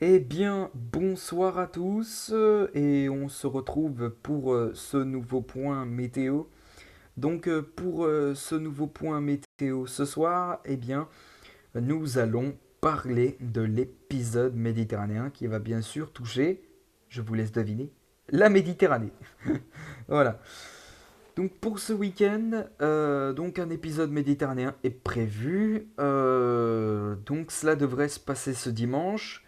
Eh bien, bonsoir à tous et on se retrouve pour ce nouveau point météo. Pour ce nouveau point météo ce soir, eh bien, nous allons parler de l'épisode méditerranéen qui va bien sûr toucher, je vous laisse deviner, la Méditerranée. Voilà. Donc pour ce week-end, un épisode méditerranéen est prévu. Donc cela devrait se passer ce dimanche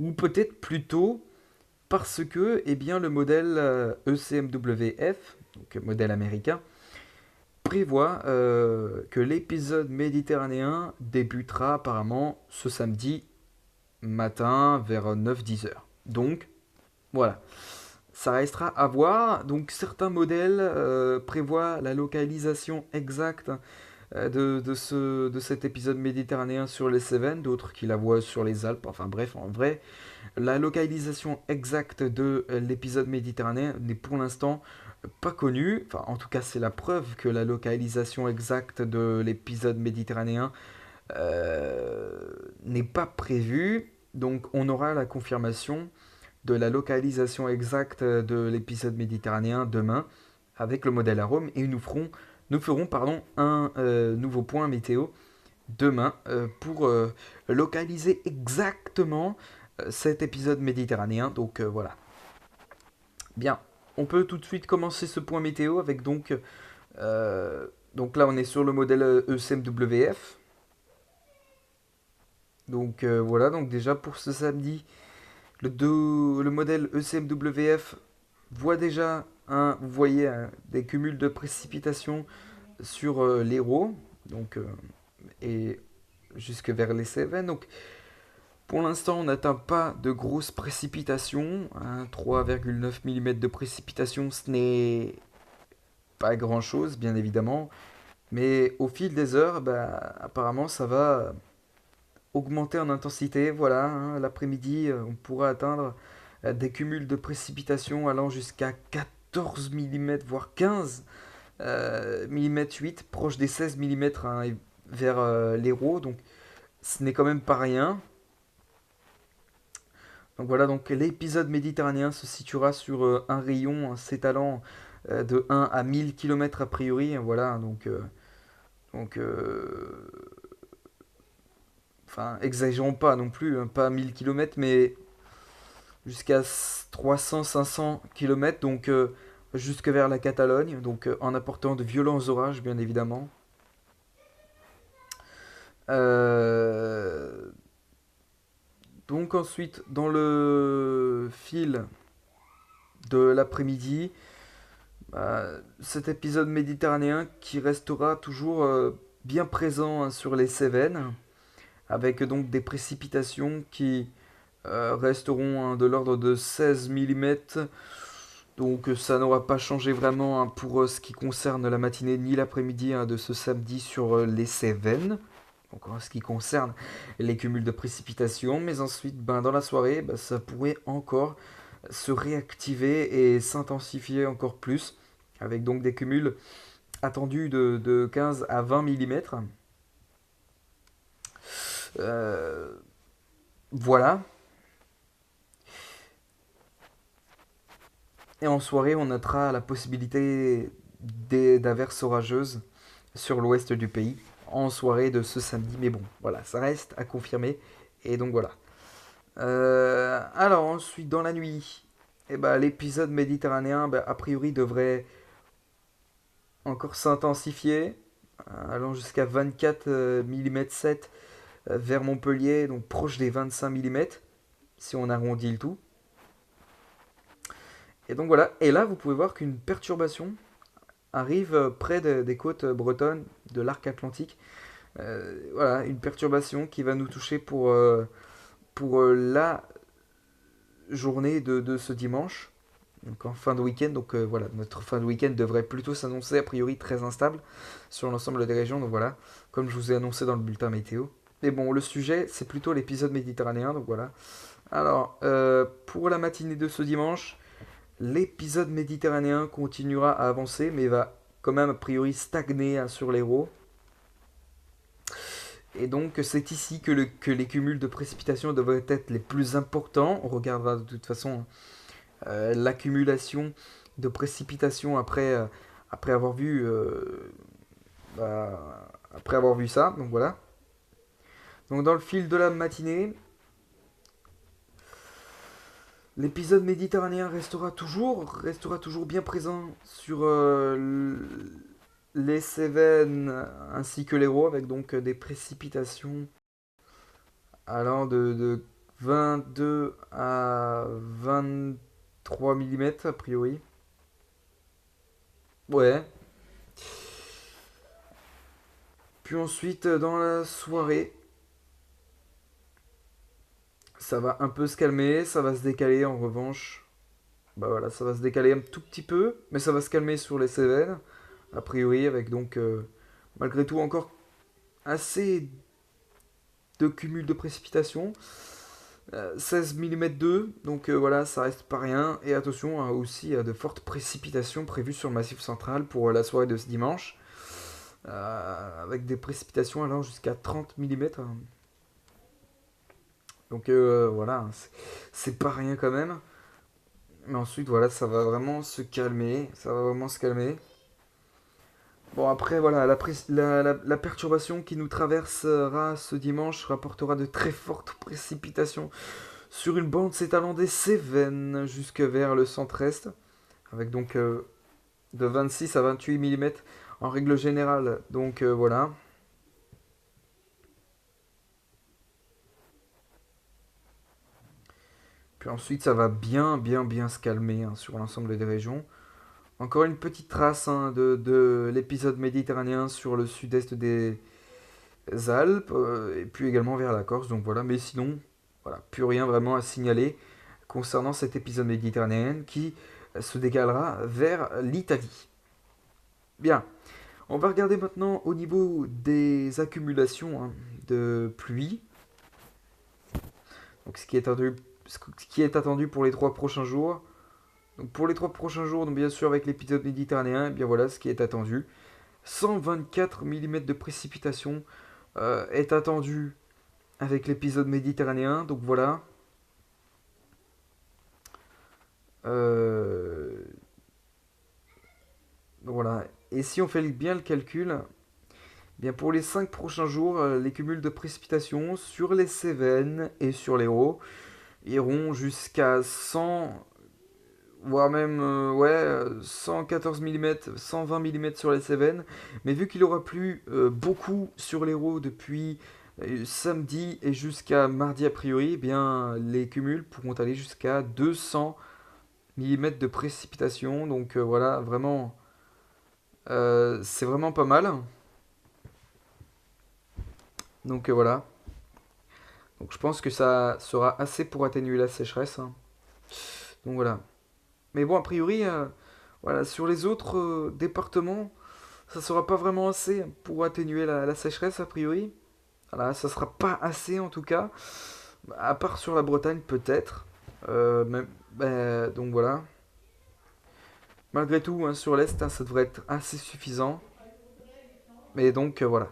ou peut-être plus tôt parce que eh bien, le modèle ECMWF, donc modèle américain, prévoit que l'épisode méditerranéen débutera apparemment ce samedi matin vers 9-10 heures. Donc voilà, ça restera à voir. Donc certains modèles prévoient la localisation exacte de cet épisode méditerranéen sur les Cévennes, d'autres qui la voient sur les Alpes. Enfin bref, en vrai, la localisation exacte de l'épisode méditerranéen n'est pour l'instant pas connue. Enfin, en tout cas, c'est la preuve que la localisation exacte de l'épisode méditerranéen euh, n'est pas prévue. Donc, on aura la confirmation de la localisation exacte de l'épisode méditerranéen demain avec le modèle Arome et nous ferons un nouveau point météo demain pour localiser exactement cet épisode méditerranéen. Voilà. Bien, on peut tout de suite commencer ce point météo avec donc là on est sur le modèle ECMWF. Voilà, donc déjà pour ce samedi, le modèle ECMWF voit déjà vous voyez des cumuls de précipitations sur l'Hérault, et jusque vers les Cévennes. Donc pour l'instant, on n'atteint pas de grosses précipitations, hein. 3,9 mm de précipitations, ce n'est pas grand-chose, bien évidemment. Mais au fil des heures, bah, apparemment, ça va augmenter en intensité. Voilà, hein. L'après-midi, on pourra atteindre des cumuls de précipitations allant jusqu'à 14 mm, voire 15 mm 8, proche des 16 mm, hein, vers l'Hérault. Donc ce n'est quand même pas rien. Donc voilà, donc l'épisode méditerranéen se situera sur un rayon s'étalant de 1 à 1000 km a priori. Voilà, donc enfin, exagérons pas non plus, hein, pas 1000 km, mais jusqu'à 300-500 km, jusque vers la Catalogne, en apportant de violents orages, bien évidemment. Euh, donc ensuite, dans le fil de l'après-midi, cet épisode méditerranéen qui restera toujours bien présent, hein, sur les Cévennes, avec donc des précipitations qui resteront, hein, de l'ordre de 16 mm. Donc ça n'aura pas changé vraiment, hein, pour ce qui concerne la matinée ni l'après-midi, hein, de ce samedi sur les Cévennes. Donc en ce qui concerne les cumuls de précipitations, mais ensuite ben, dans la soirée, ben, ça pourrait encore se réactiver et s'intensifier encore plus, avec donc des cumuls attendus de 15 à 20 mm. Euh, voilà. Et en soirée, on notera la possibilité d'averses orageuses sur l'ouest du pays en soirée de ce samedi. Mais bon, voilà, ça reste à confirmer. Et donc voilà. Alors ensuite, dans la nuit, eh ben, l'épisode méditerranéen, ben, a priori, devrait encore s'intensifier, allant jusqu'à 24 mm 7 vers Montpellier, donc proche des 25 mm, si on arrondit le tout. Et donc voilà, et là vous pouvez voir qu'une perturbation arrive près des côtes bretonnes de l'arc atlantique. Voilà, une perturbation qui va nous toucher pour la journée de ce dimanche, donc en fin de week-end. Voilà, notre fin de week-end devrait plutôt s'annoncer a priori très instable sur l'ensemble des régions. Donc voilà, comme je vous ai annoncé dans le bulletin météo. Mais bon, le sujet, c'est plutôt l'épisode méditerranéen. Donc voilà. Alors, pour la matinée de ce dimanche, l'épisode méditerranéen continuera à avancer, mais va quand même a priori stagner, hein, sur l'Hérault. Et donc c'est ici que les cumuls de précipitations devraient être les plus importants. On regardera de toute façon l'accumulation de précipitations après avoir vu après avoir vu ça. Donc voilà. Donc dans le fil de la matinée, l'épisode méditerranéen restera toujours bien présent sur les Cévennes ainsi que l'Hérault, avec donc des précipitations allant de 22 à 23 mm a priori. Ouais. Puis ensuite, dans la soirée, ça va un peu se calmer, ça va se décaler en revanche. Bah voilà, ça va se décaler un tout petit peu, mais ça va se calmer sur les Cévennes, a priori, avec donc malgré tout encore assez de cumul de précipitations. 16 mm 2, donc voilà, ça reste pas rien. Et attention aussi à de fortes précipitations prévues sur le Massif central pour la soirée de ce dimanche, avec des précipitations allant jusqu'à 30 mm. Donc voilà, c'est pas rien quand même. Mais ensuite, voilà, ça va vraiment se calmer. Ça va vraiment se calmer. Bon, après, voilà, la perturbation qui nous traversera ce dimanche rapportera de très fortes précipitations sur une bande s'étalant des Cévennes jusque vers le centre-est, avec donc de 26 à 28 mm en règle générale. Donc voilà. Puis ensuite, ça va bien se calmer hein, sur l'ensemble des régions. Encore une petite trace hein, de l'épisode méditerranéen sur le sud-est des Alpes, et puis également vers la Corse. Donc voilà, mais sinon, voilà, plus rien vraiment à signaler concernant cet épisode méditerranéen qui se décalera vers l'Italie. Bien, on va regarder maintenant au niveau des accumulations hein, de pluie. Donc ce qui est attendu pour les 3 prochains jours. Donc pour les 3 prochains jours, donc bien sûr avec l'épisode méditerranéen, eh bien voilà ce qui est attendu. 124 mm de précipitation est attendu avec l'épisode méditerranéen. Donc voilà. Euh, donc voilà. Et si on fait bien le calcul, eh bien pour les 5 prochains jours, les cumuls de précipitations sur les Cévennes et sur l'Hérault iront jusqu'à 100, voire même ouais, 114 mm, 120 mm sur les Cévennes. Mais vu qu'il aura plu beaucoup sur l'Hérault depuis samedi et jusqu'à mardi a priori, eh bien les cumuls pourront aller jusqu'à 200 mm de précipitation. Donc voilà, vraiment, c'est vraiment pas mal. Donc voilà. Donc je pense que ça sera assez pour atténuer la sécheresse, hein. Donc voilà. Mais bon, a priori, voilà, sur les autres départements, ça sera pas vraiment assez pour atténuer la sécheresse, a priori. Voilà, ça sera pas assez en tout cas. À part sur la Bretagne, peut-être. Donc voilà. Malgré tout, hein, sur l'Est, hein, ça devrait être assez suffisant. Mais donc voilà.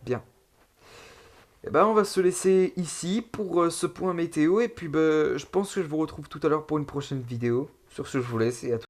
Bien. Et ben, on va se laisser ici pour ce point météo. Et puis, je pense que je vous retrouve tout à l'heure pour une prochaine vidéo. Sur ce, je vous laisse et à tout.